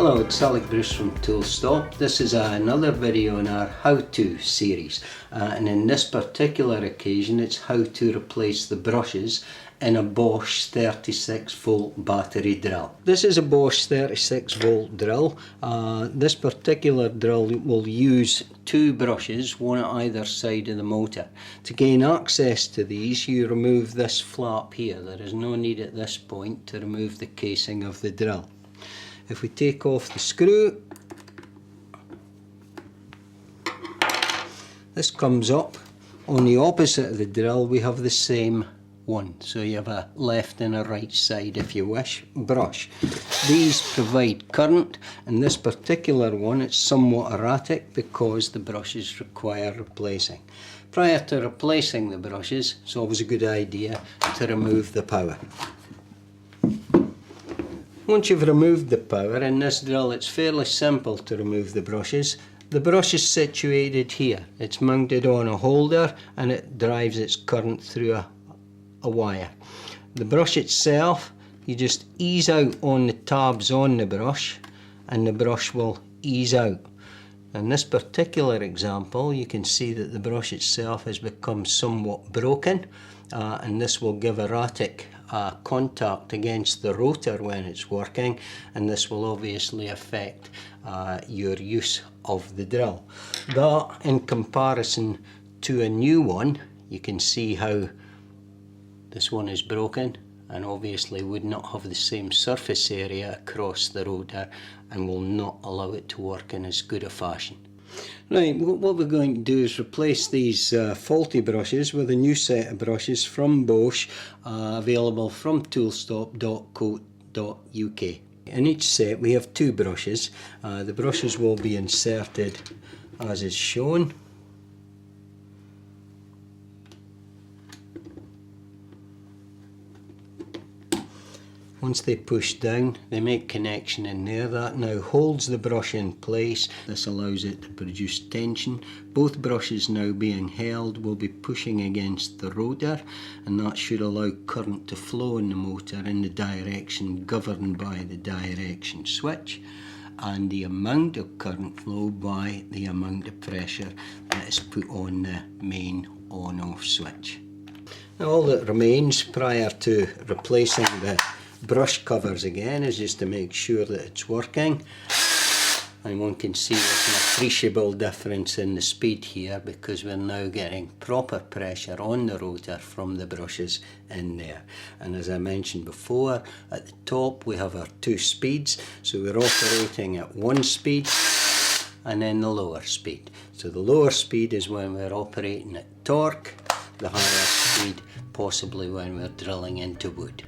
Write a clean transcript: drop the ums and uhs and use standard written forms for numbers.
Hello, it's Alex Bruce from Toolstop. This is another video in our how-to series, and in this particular occasion it's how to replace the brushes in a Bosch 36 volt battery drill. This is a Bosch 36 volt drill. This particular drill will use two brushes, one at either side of the motor. To gain access to these, you remove this flap here. There is no need at this point to remove the casing of the drill. If we take off the screw, this comes up. On the opposite of the drill we have the same one, so you have a left and a right side, if you wish, brush. These provide current, and this particular one it's somewhat erratic because the brushes require replacing. Prior to replacing the brushes, it's always a good idea to remove the power. Once you've removed the power, in this drill it's fairly simple to remove the brushes. The brush is situated here. It's mounted on a holder and it drives its current through a wire. The brush itself, you just ease out on the tabs on the brush and the brush will ease out. In this particular example you can see that the brush itself has become somewhat broken, and this will give erratic contact against the rotor when it's working, and this will obviously affect your use of the drill. That, in comparison to a new one, you can see how this one is broken and obviously would not have the same surface area across the rotor and will not allow it to work in as good a fashion. Right, what we're going to do is replace these faulty brushes with a new set of brushes from Bosch, available from Toolstop.co.uk. In each set we have two brushes. The brushes will be inserted as is shown. Once they push down, they make connection in there. That now holds the brush in place. This allows it to produce tension. Both brushes now being held will be pushing against the rotor, and that should allow current to flow in the motor in the direction governed by the direction switch, and the amount of current flow by the amount of pressure that is put on the main on-off switch. Now all that remains prior to replacing the brush covers again is just to make sure that it's working, and one can see there's an appreciable difference in the speed here because we're now getting proper pressure on the rotor from the brushes in there. And as I mentioned before, at the top we have our two speeds, so we're operating at one speed and then the lower speed. So the lower speed is when we're operating at torque, the higher speed possibly when we're drilling into wood.